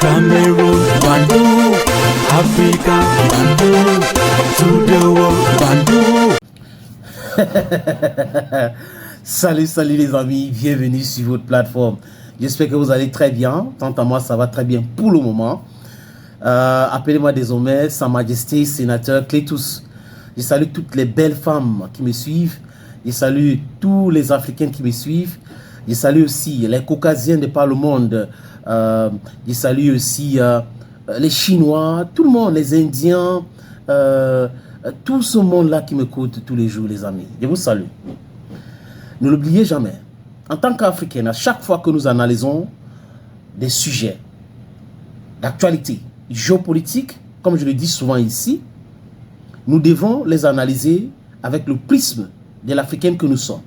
Cameroon, Bandung, Africa, Bandung, to the world, Bandung. Salut les amis, bienvenue sur votre plateforme. J'espère que vous allez très bien. Quant à moi, ça va très bien pour le moment. Appelez-moi désormais Sa Majesté Sénateur Clétus. Je salue toutes les belles femmes qui me suivent. Je salue tous les Africains qui me suivent. Je salue aussi les Caucasiens de par le monde. Je salue aussi les Chinois, tout le monde, les Indiens, tout ce monde-là qui me coûte tous les jours, les amis. Je vous salue. Ne l'oubliez jamais. En tant qu'Africains, à chaque fois que nous analysons des sujets d'actualité géopolitique, comme je le dis souvent ici, nous devons les analyser avec le prisme de l'Africaine que nous sommes,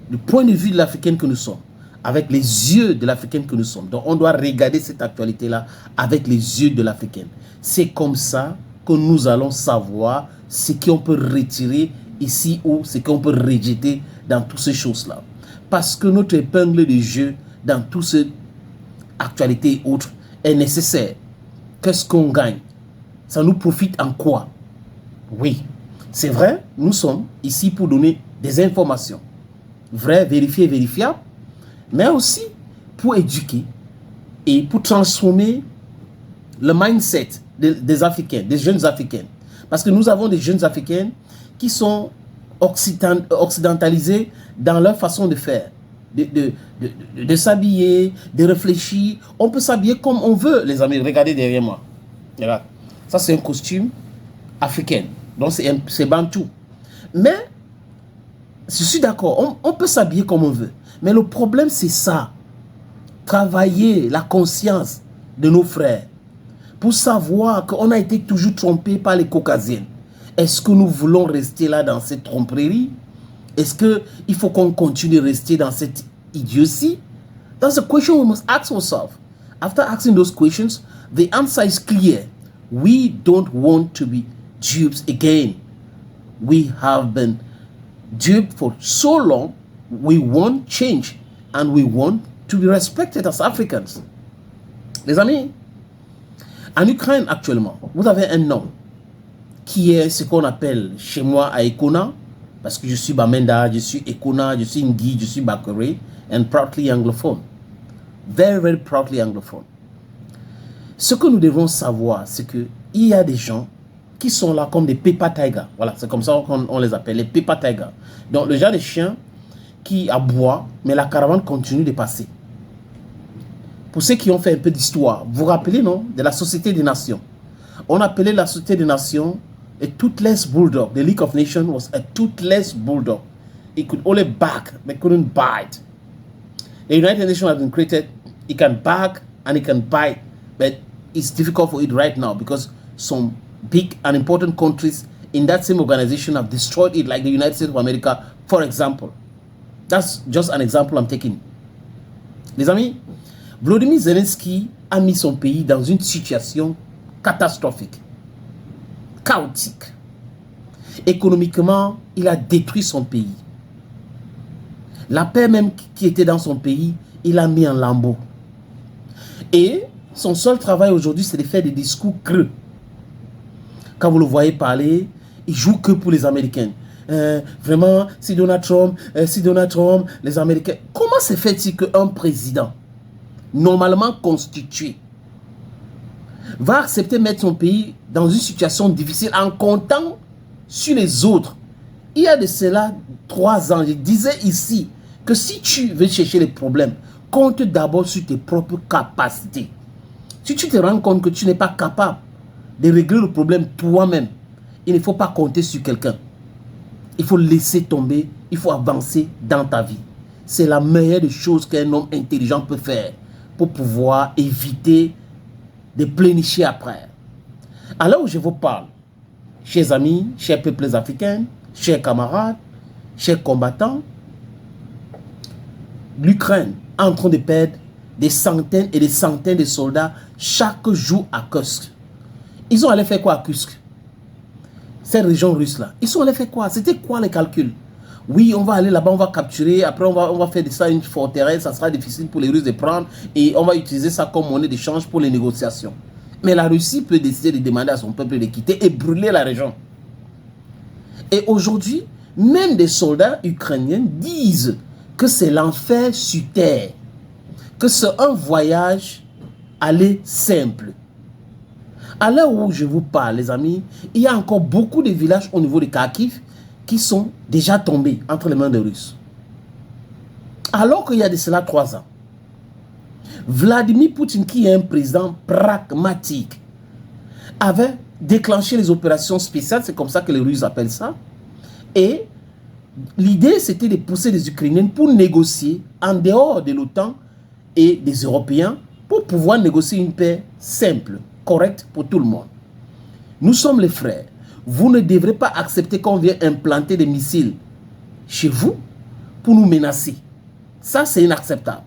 le point de vue de l'Africaine que nous sommes, avec les yeux de l'Africaine que nous sommes. Donc on doit regarder cette actualité-là avec les yeux de l'Africaine. C'est comme ça que nous allons savoir ce qu'on peut retirer ici ou ce qu'on peut rejeter dans toutes ces choses-là. Parce que notre épingle de jeu dans toutes ces actualités et autres est nécessaire. Qu'est-ce qu'on gagne? Ça nous profite en quoi? Oui, c'est vrai, nous sommes ici pour donner des informations vraies, vérifiées, vérifiables, mais aussi pour éduquer et pour transformer le mindset des Africains, des jeunes Africains. Parce que nous avons des jeunes Africains qui sont occidentalisés dans leur façon de faire, de s'habiller, de réfléchir. On peut s'habiller comme on veut, les amis. Regardez derrière moi. Regarde. Ça, c'est un costume africain. Donc, c'est bantou. Mais, je suis d'accord, on peut s'habiller comme on veut. Mais le problème, c'est ça. Travailler la conscience de nos frères pour savoir qu'on a été toujours trompé par les Caucasiens. Est-ce que nous voulons rester là dans cette tromperie? Est-ce qu'il faut qu'on continue de rester dans cette idiotie? That's a question we must ask ourselves. After asking those questions, the answer is clear. We don't want to be dupes again. We have been duped for so long. We want change and we want to be respected as Africans. Les amis, en Ukraine actuellement, vous avez un homme qui est ce qu'on appelle chez moi à Ekona, parce que je suis Bamenda, je suis Ekona, je suis Ngui, je suis Bakere, and proudly anglophone. Very, very proudly anglophone. Ce que nous devons savoir, c'est qu'il y a des gens qui sont là comme des Peppa Tiger. Voilà, c'est comme ça qu'on les appelle, les Peppa Tiger. Donc, le genre de chiens qui aboient, mais la caravane continue de passer. Pour ceux qui ont fait un peu d'histoire, vous vous rappelez, non, de la Société des Nations. On appelait la Société des Nations a toothless bulldog. The League of Nations was a toothless bulldog. It could only bark, but couldn't bite. The United Nations has been created. It can bark and it can bite, but it's difficult for it right now because some big and important countries in that same organization have destroyed it, like the United States of America, for example. That's just an example I'm taking. Les amis, Volodymyr Zelensky a mis son pays dans une situation catastrophique, chaotique. Économiquement, il a détruit son pays. La paix même qui était dans son pays, il a mis en lambeaux. Et son seul travail aujourd'hui, c'est de faire des discours creux. Quand vous le voyez parler, il joue que pour les Américains. Vraiment, si Donald Trump, les Américains... Comment se fait-il qu'un président, normalement constitué, va accepter de mettre son pays dans une situation difficile en comptant sur les autres? Il y a de cela 3 ans, je disais ici que si tu veux chercher les problèmes, compte d'abord sur tes propres capacités. Si tu te rends compte que tu n'es pas capable de régler le problème toi-même, il ne faut pas compter sur quelqu'un. Il faut laisser tomber, il faut avancer dans ta vie. C'est la meilleure des choses qu'un homme intelligent peut faire pour pouvoir éviter de plénicher après. Alors où je vous parle, chers amis, chers peuples africains, chers camarades, chers combattants, l'Ukraine est en train de perdre des centaines et des centaines de soldats chaque jour à Kursk. Ils ont allé faire quoi à Kursk? Cette région russe-là. Ils sont allés faire quoi? C'était quoi les calculs? oui, on va aller là-bas, on va capturer, après on va faire de ça une forteresse, ça sera difficile pour les Russes de prendre, et on va utiliser ça comme monnaie d'échange pour les négociations. Mais la Russie peut décider de demander à son peuple de quitter et brûler la région. Et aujourd'hui, même des soldats ukrainiens disent que c'est l'enfer sur terre, que c'est un voyage aller simple. À l'heure où je vous parle, les amis, il y a encore beaucoup de villages au niveau de Kharkiv qui sont déjà tombés entre les mains des Russes. Alors qu'il y a de cela 3 ans, Vladimir Poutine, qui est un président pragmatique, avait déclenché les opérations spéciales, c'est comme ça que les Russes appellent ça, et l'idée c'était de pousser les Ukrainiens pour négocier en dehors de l'OTAN et des Européens pour pouvoir négocier une paix simple, correcte pour tout le monde. Nous sommes les frères. Vous ne devrez pas accepter qu'on vienne implanter des missiles chez vous pour nous menacer. Ça, c'est inacceptable.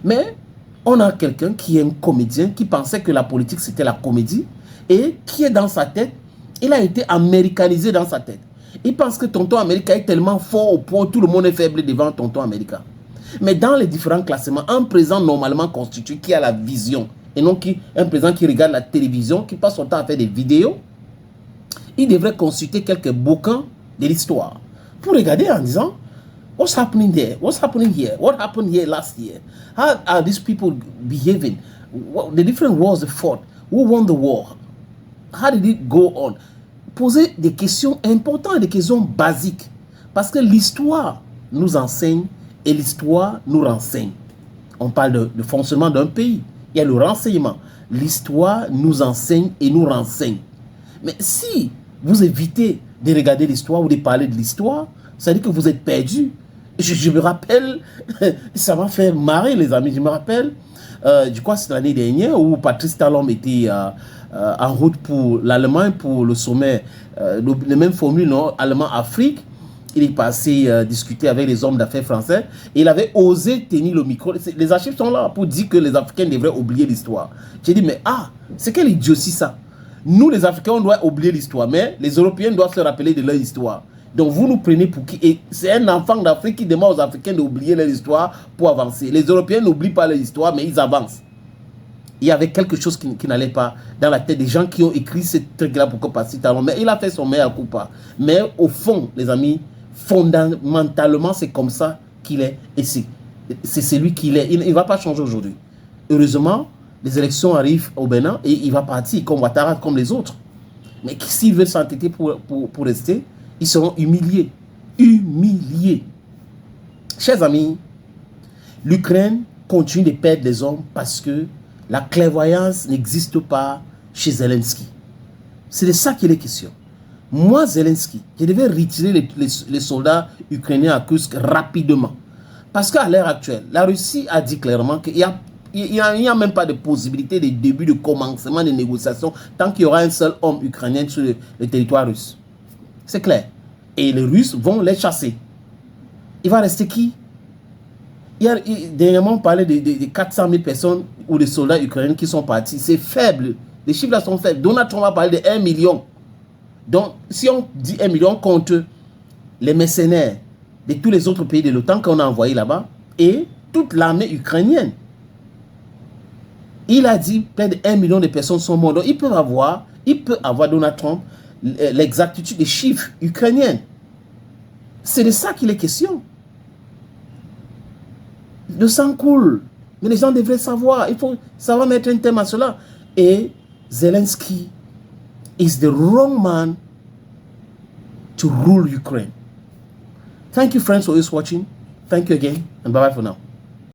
Mais on a quelqu'un qui est un comédien, qui pensait que la politique, c'était la comédie, et qui est dans sa tête, il a été américanisé dans sa tête. Il pense que tonton Américain est tellement fort au point où tout le monde est faible devant tonton Américain. Mais dans les différents classements, un président normalement constitué qui a la vision, et non un président qui regarde la télévision, qui passe son temps à faire des vidéos, il devrait consulter quelques bouquins de l'histoire pour regarder en disant what's happening there, what's happening here, what happened here last year, how are these people behaving, the different wars they fought, who won the war, how did it go on. Poser des questions importantes, des questions basiques, parce que l'histoire nous enseigne et l'histoire nous renseigne. On parle de fonctionnement d'un pays, il y a le renseignement. L'histoire nous enseigne et nous renseigne. Mais si vous évitez de regarder l'histoire ou de parler de l'histoire, ça veut dire que vous êtes perdu. Je me rappelle, ça m'a fait marrer les amis, je me rappelle, je crois que c'est l'année dernière où Patrice Talon était en route pour l'Allemagne, pour le sommet, le même formule, non, Allemand-Afrique. Il est passé discuter avec les hommes d'affaires français et il avait osé tenir le micro. Les archives sont là pour dire que les Africains devraient oublier l'histoire. J'ai dit, mais c'est quelle idiotie ça? Nous, les Africains, on doit oublier l'histoire, mais les Européens doivent se rappeler de leur histoire. Donc, vous nous prenez pour qui? Et c'est un enfant d'Afrique qui demande aux Africains d'oublier leur histoire pour avancer. Les Européens n'oublient pas leur histoire, mais ils avancent. Il y avait quelque chose qui n'allait pas dans la tête des gens qui ont écrit ce truc-là pour que Patrice Talon. Mais il a fait son meilleur coup pas. Mais au fond, les amis, fondamentalement, c'est comme ça qu'il est. Et c'est celui qu'il est. Il ne va pas changer aujourd'hui. Heureusement, les élections arrivent au Bénin et il va partir comme Ouattara, comme les autres. Mais s'ils veulent s'entêter pour rester, ils seront humiliés. Humiliés. Chers amis, l'Ukraine continue de perdre des hommes parce que la clairvoyance n'existe pas chez Zelensky. C'est de ça qu'il est question. Moi, Zelensky, je devais retirer les soldats ukrainiens à Kursk rapidement. Parce qu'à l'heure actuelle, la Russie a dit clairement qu'il n'y a même pas de possibilité de début de commencement des négociations tant qu'il y aura un seul homme ukrainien sur le territoire russe. C'est clair. Et les Russes vont les chasser. Il va rester qui? Dernièrement, on parlait de 400 000 personnes ou des soldats ukrainiens qui sont partis. C'est faible. Les chiffres là sont faibles. Donald Trump a parlé de 1 million. Donc, si on dit 1 million, compte les mercenaires de tous les autres pays de l'OTAN qu'on a envoyés là-bas et toute l'armée ukrainienne. Il a dit près de 1 million de personnes sont mortes. Donc, il peut avoir Donald Trump l'exactitude des chiffres ukrainiens. C'est de ça qu'il est question. Le sang coule. Mais les gens devraient savoir. Il faut savoir mettre un thème à cela. Et Zelensky is the wrong man to rule Ukraine. Thank you, friends, for always watching. Thank you again, and bye-bye for now.